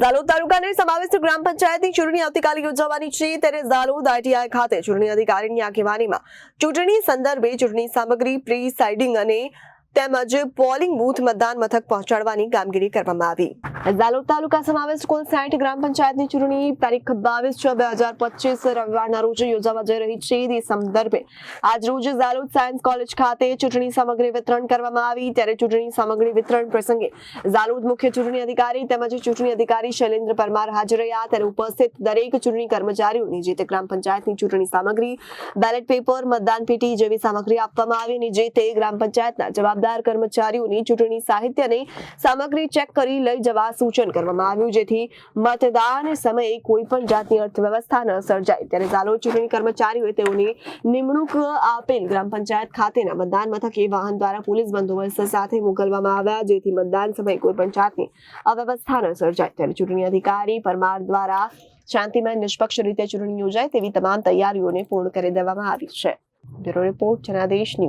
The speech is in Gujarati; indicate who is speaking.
Speaker 1: ઝાલોદ તાલુકાની સમાવિષ્ટ ગ્રામ પંચાયતની ચૂંટણી આવતીકાલે યોજાવાની છે, ત્યારે ઝાલોદ ITI ખાતે ચૂંટણી અધિકારીની આગેવાનીમાં ચૂંટણી સંદર્ભે ચૂંટણી સામગ્રી પ્રિસાઇડિંગ અને તેમજ પોલિંગ બૂથ મતદાન મથક પહોંચાડવાની કામગીરી કરવામાં આવી। ઝાલોદ તાલુકા સમાવિષ્ટ કુલ 60 ગ્રામ પંચાયતની ચૂંટણી તારીખ 22/6/2025 રવિવારના રોજ યોજાવા જઈ રહી છે। તે સંદર્ભે આજ રોજ ઝાલોદ સાયન્સ કોલેજ ખાતે ચૂંટણી સામગ્રી વિતરણ કરવામાં આવી। ત્યારે ચૂંટણી સામગ્રી વિતરણ પ્રસંગે ઝાલોદ મુખ્ય ચૂંટણી અધિકારી તેમજ ચૂંટણી અધિકારી શૈલેન્દ્ર પરમાર હાજર રહ્યા। ત્યારે ઉપસ્થિત દરેક ચૂંટણી કર્મચારીઓને જે તે ગ્રામ પંચાયતની ચૂંટણી સામગ્રી, બેલેટ પેપર, મતદાન પેટી જેવી સામગ્રી આપવામાં આવી અને જે તે ગ્રામ પંચાયતના જવાબદાર કર્મચારીઓની ચૂંટણી સાહિત્ય અને સામગ્રી ચેક કરી લઈ જવા સૂચન કરવામાં આવ્યું, જેથી મતદાન સમયે કોઈ પણ જાતની અર્થવ્યવસ્થા ન સર્જાય। ત્યારે ઝાલોદ ચૂંટણી કર્મચારીઓએ તેઓની નિમણૂક આપેલ ગ્રામ પંચાયત ખાતેના મતદાન મથકે વાહન દ્વારા પોલીસ બંદોબસ્ત સાથે મોકલવામાં આવ્યા, જેથી મતદાન સમયે કોઈ પણ જાતની અવ્યવસ્થા ન સર્જાય। ત્યારે ચૂંટણી અધિકારી પરમાર દ્વારા શાંતિમય નિષ્પક્ષ રીતે ચૂંટણી યોજાય તેવી તમામ તૈયારીઓને પૂર્ણ કરી દેવામાં આવી છે। Bureau report Janadesh news.